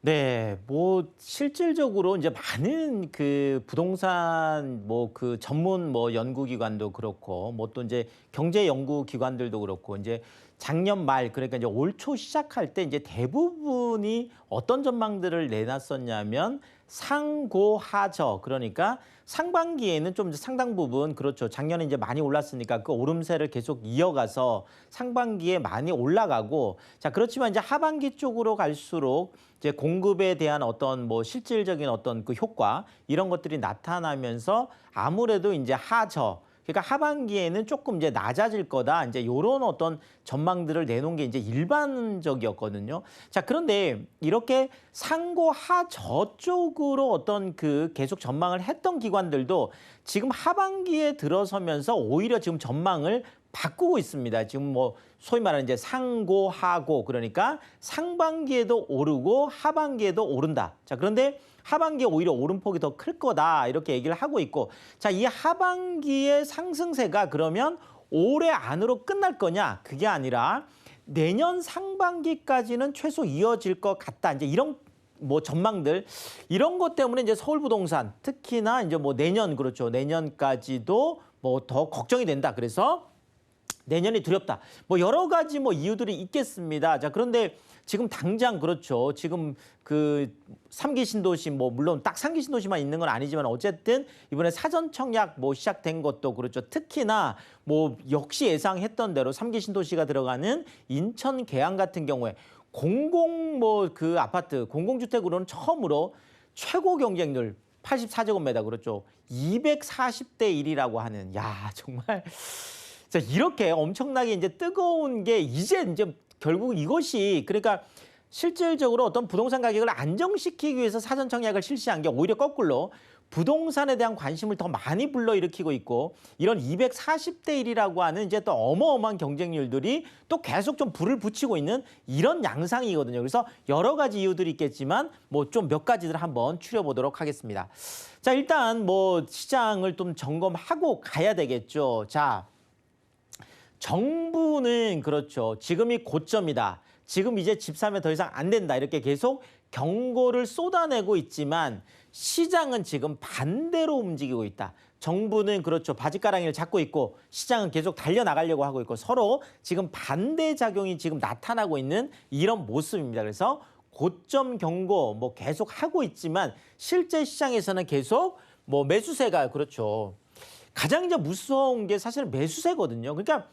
네, 뭐 실질적으로 이제 많은 그 부동산 뭐 그 전문 뭐 연구기관도 그렇고 뭐 또 이제 경제 연구기관들도 그렇고 이제 작년 말 그러니까 이제 올 초 시작할 때 이제 대부분이 어떤 전망들을 내놨었냐면 상고하저 그러니까 상반기에는 좀 이제 상당 부분 그렇죠. 작년에 이제 많이 올랐으니까 그 오름세를 계속 이어가서 상반기에 많이 올라가고 자, 그렇지만 이제 하반기 쪽으로 갈수록 이제 공급에 대한 어떤 뭐 실질적인 어떤 그 효과 이런 것들이 나타나면서 아무래도 이제 하저 그러니까 하반기에는 조금 이제 낮아질 거다. 이제 요런 어떤 전망들을 내놓은 게 이제 일반적이었거든요. 자, 그런데 이렇게 상고 하저 쪽으로 어떤 그 계속 전망을 했던 기관들도 지금 하반기에 들어서면서 오히려 지금 전망을 바꾸고 있습니다. 지금 뭐 소위 말하는 이제 상고하고 그러니까 상반기에도 오르고 하반기에도 오른다. 자, 그런데 하반기에 오히려 오름폭이 더 클 거다 이렇게 얘기를 하고 있고 자, 이 하반기의 상승세가 그러면 올해 안으로 끝날 거냐? 그게 아니라 내년 상반기까지는 최소 이어질 것 같다. 이제 이런 뭐 전망들 이런 것 때문에 이제 서울부동산 특히나 이제 뭐 내년 그렇죠. 내년까지도 뭐 더 걱정이 된다. 그래서 내년이 두렵다. 뭐 여러 가지 뭐 이유들이 있겠습니다. 자, 그런데 지금 당장 그렇죠. 지금 그 3기 신도시 뭐 물론 딱 3기 신도시만 있는 건 아니지만 어쨌든 이번에 사전 청약 뭐 시작된 것도 그렇죠. 특히나 뭐 역시 예상했던 대로 3기 신도시가 들어가는 인천 계양 같은 경우에 공공 뭐 그 아파트 공공주택으로는 처음으로 최고 경쟁률 84제곱미터 그렇죠. 240대 1이라고 하는 야, 정말 자, 이렇게 엄청나게 이제 뜨거운 게 이제 결국 이것이 그러니까 실질적으로 어떤 부동산 가격을 안정시키기 위해서 사전 청약을 실시한 게 오히려 거꾸로 부동산에 대한 관심을 더 많이 불러일으키고 있고 이런 240대 1이라고 하는 이제 또 어마어마한 경쟁률들이 또 계속 좀 불을 붙이고 있는 이런 양상이거든요. 그래서 여러 가지 이유들이 있겠지만 뭐 좀 몇 가지들 한번 추려보도록 하겠습니다. 자, 일단 뭐 시장을 좀 점검하고 가야 되겠죠. 자, 정부는 그렇죠. 지금이 고점이다. 지금 이제 집 사면 더 이상 안 된다. 이렇게 계속 경고를 쏟아내고 있지만 시장은 지금 반대로 움직이고 있다. 정부는 그렇죠. 바짓가랑이를 잡고 있고 시장은 계속 달려나가려고 하고 있고 서로 지금 반대 작용이 지금 나타나고 있는 이런 모습입니다. 그래서 고점 경고 뭐 계속 하고 있지만 실제 시장에서는 계속 뭐 매수세가 그렇죠. 가장 이제 무서운 게 사실 매수세거든요. 그러니까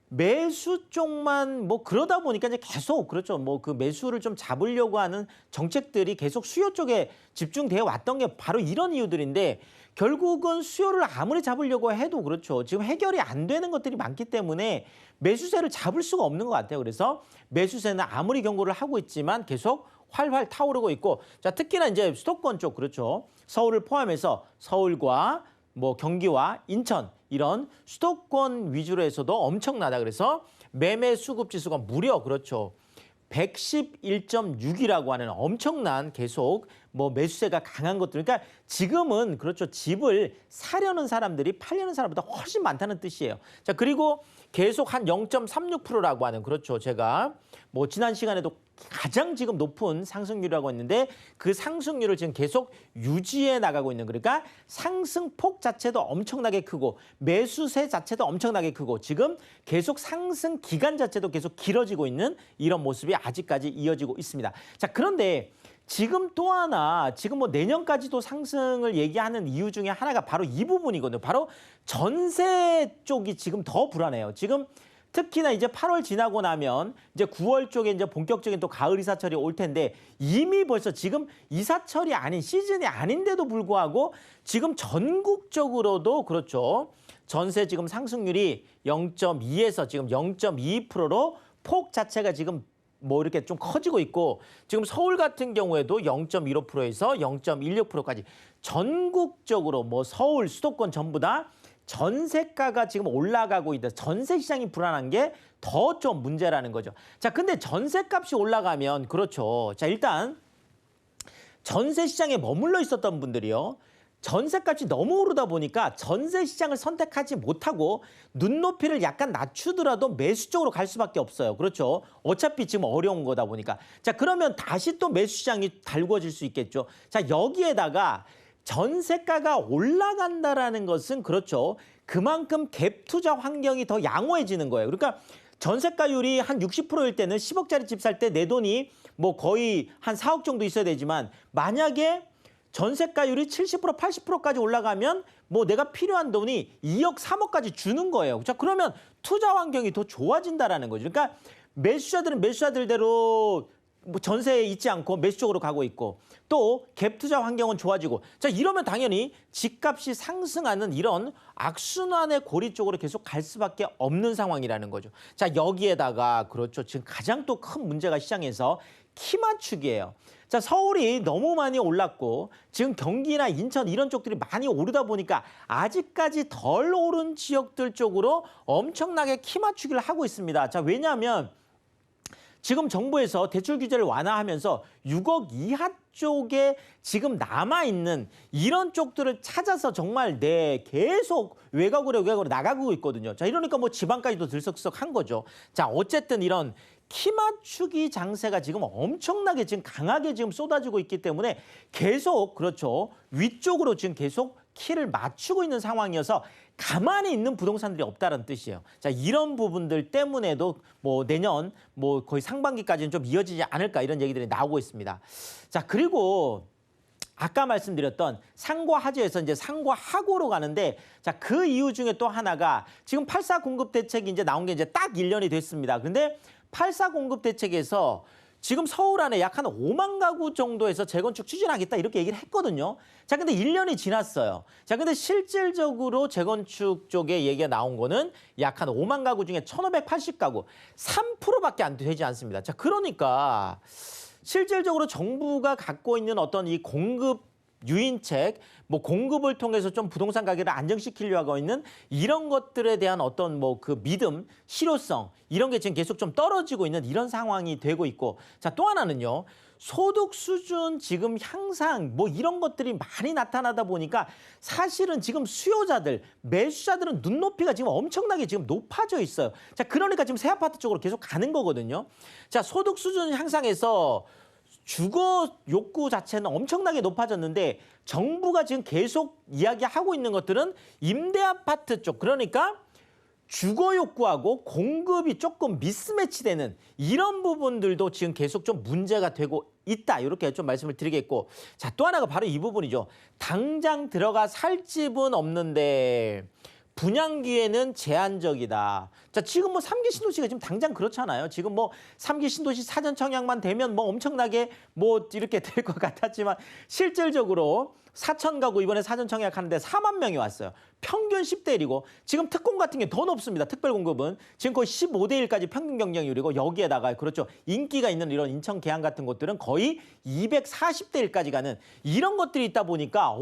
매수 쪽만 뭐 그러다 보니까 이제 계속 그렇죠. 뭐 그 매수를 좀 잡으려고 하는 정책들이 계속 수요 쪽에 집중되어 왔던 게 바로 이런 이유들인데 결국은 수요를 아무리 잡으려고 해도 그렇죠. 지금 해결이 안 되는 것들이 많기 때문에 매수세를 잡을 수가 없는 것 같아요. 그래서 매수세는 아무리 경고를 하고 있지만 계속 활활 타오르고 있고 자, 특히나 이제 수도권 쪽 그렇죠. 서울을 포함해서 서울과 뭐 경기와 인천 이런 수도권 위주로 해서도 엄청나다. 그래서 매매 수급 지수가 무려 그렇죠. 111.6이라고 하는 엄청난 계속 뭐 매수세가 강한 것들. 그러니까 지금은 그렇죠. 집을 사려는 사람들이 팔려는 사람보다 훨씬 많다는 뜻이에요. 자, 그리고 계속 한 0.36%라고 하는 그렇죠. 제가 뭐 지난 시간에도 가장 지금 높은 상승률이라고 했는데 그 상승률을 지금 계속 유지해 나가고 있는 그러니까 상승폭 자체도 엄청나게 크고 매수세 자체도 엄청나게 크고 지금 계속 상승 기간 자체도 계속 길어지고 있는 이런 모습이 아직까지 이어지고 있습니다. 자, 그런데 지금 또 하나 지금 뭐 내년까지도 상승을 얘기하는 이유 중에 하나가 바로 이 부분이거든요. 바로 전세 쪽이 지금 더 불안해요. 지금 특히나 이제 8월 지나고 나면 이제 9월 쪽에 이제 본격적인 또 가을 이사철이 올 텐데 이미 벌써 지금 이사철이 아닌 시즌이 아닌데도 불구하고 지금 전국적으로도 그렇죠. 전세 지금 상승률이 0.2에서 지금 0.22%로 폭 자체가 지금 뭐 이렇게 좀 커지고 있고 지금 서울 같은 경우에도 0.15%에서 0.16%까지 전국적으로 뭐 서울 수도권 전부 다 전세가가 지금 올라가고 있다. 전세 시장이 불안한 게 더 좀 문제라는 거죠. 자, 근데 전세값이 올라가면 그렇죠. 자, 일단 전세 시장에 머물러 있었던 분들이요. 전세값이 너무 오르다 보니까 전세 시장을 선택하지 못하고 눈높이를 약간 낮추더라도 매수 쪽으로 갈 수밖에 없어요. 그렇죠? 어차피 지금 어려운 거다 보니까. 자, 그러면 다시 또 매수 시장이 달궈질 수 있겠죠. 자, 여기에다가 전세가가 올라간다라는 것은 그렇죠. 그만큼 갭 투자 환경이 더 양호해지는 거예요. 그러니까 전세가율이 한 60%일 때는 10억짜리 집 살 때 내 돈이 뭐 거의 한 4억 정도 있어야 되지만 만약에 전세가율이 70%, 80%까지 올라가면 뭐 내가 필요한 돈이 2억, 3억까지 주는 거예요. 자, 그러면 투자 환경이 더 좋아진다라는 거죠. 그러니까 매수자들은 매수자들대로 뭐 전세에 있지 않고 매수 쪽으로 가고 있고 또 갭 투자 환경은 좋아지고 자 이러면 당연히 집값이 상승하는 이런 악순환의 고리 쪽으로 계속 갈 수밖에 없는 상황이라는 거죠. 자 여기에다가 그렇죠. 지금 가장 또 큰 문제가 시장에서 키 맞추기예요. 자 서울이 너무 많이 올랐고 지금 경기나 인천 이런 쪽들이 많이 오르다 보니까 아직까지 덜 오른 지역들 쪽으로 엄청나게 키 맞추기를 하고 있습니다. 자 왜냐하면 지금 정부에서 대출 규제를 완화하면서 6억 이하 쪽에 지금 남아있는 이런 쪽들을 찾아서 정말 계속 외곽으로 나가고 있거든요. 자, 이러니까 뭐 지방까지도 들썩썩한 거죠. 자, 어쨌든 이런 키 맞추기 장세가 지금 엄청나게 지금 강하게 지금 쏟아지고 있기 때문에 계속 그렇죠. 위쪽으로 지금 계속 키를 맞추고 있는 상황이어서 가만히 있는 부동산들이 없다는 뜻이에요. 자, 이런 부분들 때문에도 뭐 내년 뭐 거의 상반기까지는 좀 이어지지 않을까 이런 얘기들이 나오고 있습니다. 자, 그리고 아까 말씀드렸던 상과 하주에서 이제 상과 하고로 가는데 자, 그 이유 중에 또 하나가 지금 8사 공급 대책이 이제 나온 게 이제 딱 1년이 됐습니다. 근데 8사 공급 대책에서 지금 서울 안에 약 한 5만 가구 정도에서 재건축 추진하겠다 이렇게 얘기를 했거든요. 자, 근데 1년이 지났어요. 자, 근데 실질적으로 재건축 쪽에 얘기가 나온 거는 약 한 5만 가구 중에 1,580가구, 3%밖에 안 되지 않습니다. 자, 그러니까 실질적으로 정부가 갖고 있는 어떤 이 공급 유인책, 뭐 공급을 통해서 좀 부동산 가격을 안정시키려고 하고 있는 이런 것들에 대한 어떤 뭐 그 믿음, 실효성 이런 게 지금 계속 좀 떨어지고 있는 이런 상황이 되고 있고 자, 또 하나는요. 소득 수준 지금 향상 뭐 이런 것들이 많이 나타나다 보니까 사실은 지금 수요자들, 매수자들은 눈높이가 지금 엄청나게 지금 높아져 있어요. 자, 그러니까 지금 새 아파트 쪽으로 계속 가는 거거든요. 자, 소득 수준 향상에서 주거 욕구 자체는 엄청나게 높아졌는데 정부가 지금 계속 이야기하고 있는 것들은 임대 아파트 쪽 그러니까 주거 욕구하고 공급이 조금 미스매치되는 이런 부분들도 지금 계속 좀 문제가 되고 있다 이렇게 좀 말씀을 드리겠고 자, 또 하나가 바로 이 부분이죠. 당장 들어가 살 집은 없는데 분양 기회는 제한적이다. 자, 지금 뭐 3기 신도시가 지금 당장 그렇잖아요. 지금 뭐 3기 신도시 사전 청약만 되면 뭐 엄청나게 뭐 이렇게 될 것 같았지만 실질적으로 4천 가구 이번에 사전 청약하는데 4만 명이 왔어요. 평균 10대 1이고 지금 특공 같은 게 더 높습니다. 특별 공급은 지금 거의 15대 1까지 평균 경쟁률이고 여기에다가 그렇죠. 인기가 있는 이런 인천 계양 같은 곳들은 거의 240대 1까지 가는 이런 것들이 있다 보니까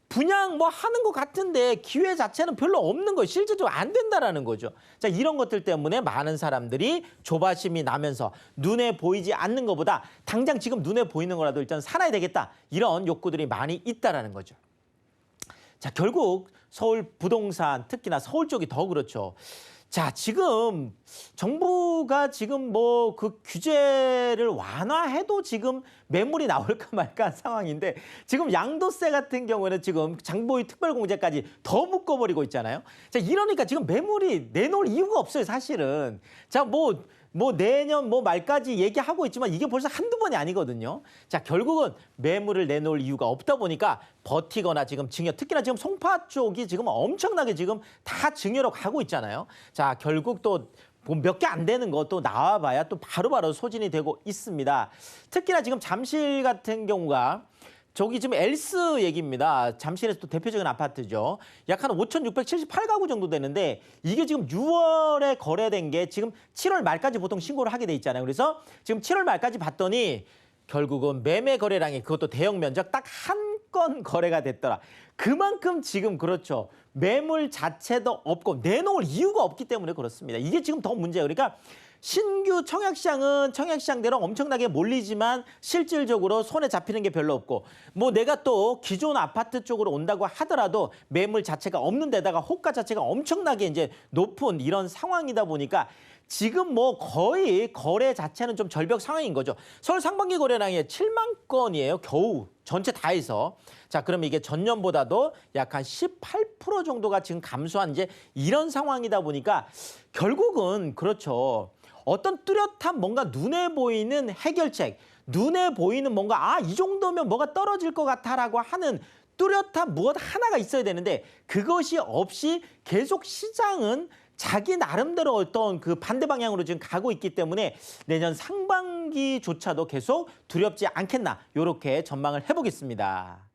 분양 뭐 하는 것 같은데 기회 자체는 별로 없는 거예요. 실질적으로 안 된다라는 거죠. 자, 이런 것들 때문에 많은 사람들이 조바심이 나면서 눈에 보이지 않는 것보다 당장 지금 눈에 보이는 거라도 일단 살아야 되겠다. 이런 욕구들이 많이 있다라는 거죠. 자, 결국 서울 부동산 특히나 서울 쪽이 더 그렇죠. 자, 지금 정부가 지금 뭐 그 규제를 완화해도 지금 매물이 나올까 말까 한 상황인데 지금 양도세 같은 경우에는 지금 장보유 특별공제까지 더 묶어버리고 있잖아요. 자, 이러니까 지금 매물이 내놓을 이유가 없어요, 사실은. 자, 뭐 내년 뭐 말까지 얘기하고 있지만 이게 벌써 한두 번이 아니거든요. 자, 결국은 매물을 내놓을 이유가 없다 보니까 버티거나 지금 증여, 특히나 지금 송파 쪽이 지금 엄청나게 지금 다 증여로 가고 있잖아요. 자, 결국 또 몇 개 안 되는 거 또 나와봐야 또 바로바로 소진이 되고 있습니다. 특히나 지금 잠실 같은 경우가 저기 지금 엘스 얘기입니다. 잠실에서 또 대표적인 아파트죠. 약 한 5,678가구 정도 되는데 이게 지금 6월에 거래된 게 지금 7월 말까지 보통 신고를 하게 돼 있잖아요. 그래서 지금 7월 말까지 봤더니 결국은 매매 거래량이 그것도 대형 면적 딱 한 건 거래가 됐더라. 그만큼 지금 그렇죠. 매물 자체도 없고 내놓을 이유가 없기 때문에 그렇습니다. 이게 지금 더 문제예요. 그러니까 신규 청약시장은 청약시장대로 엄청나게 몰리지만 실질적으로 손에 잡히는 게 별로 없고 뭐 내가 또 기존 아파트 쪽으로 온다고 하더라도 매물 자체가 없는 데다가 호가 자체가 엄청나게 이제 높은 이런 상황이다 보니까 지금 뭐 거의 거래 자체는 좀 절벽 상황인 거죠. 서울 상반기 거래량이 7만 건이에요. 겨우 전체 다 해서. 자, 그러면 이게 전년보다도 약 한 18% 정도가 지금 감소한 이제 이런 상황이다 보니까 결국은 그렇죠. 어떤 뚜렷한 뭔가 눈에 보이는 해결책, 눈에 보이는 뭔가 이 정도면 뭐가 떨어질 것 같아라고 하는 뚜렷한 무엇 하나가 있어야 되는데 그것이 없이 계속 시장은 자기 나름대로 어떤 그 반대 방향으로 지금 가고 있기 때문에 내년 상반기조차도 계속 두렵지 않겠나 이렇게 전망을 해보겠습니다.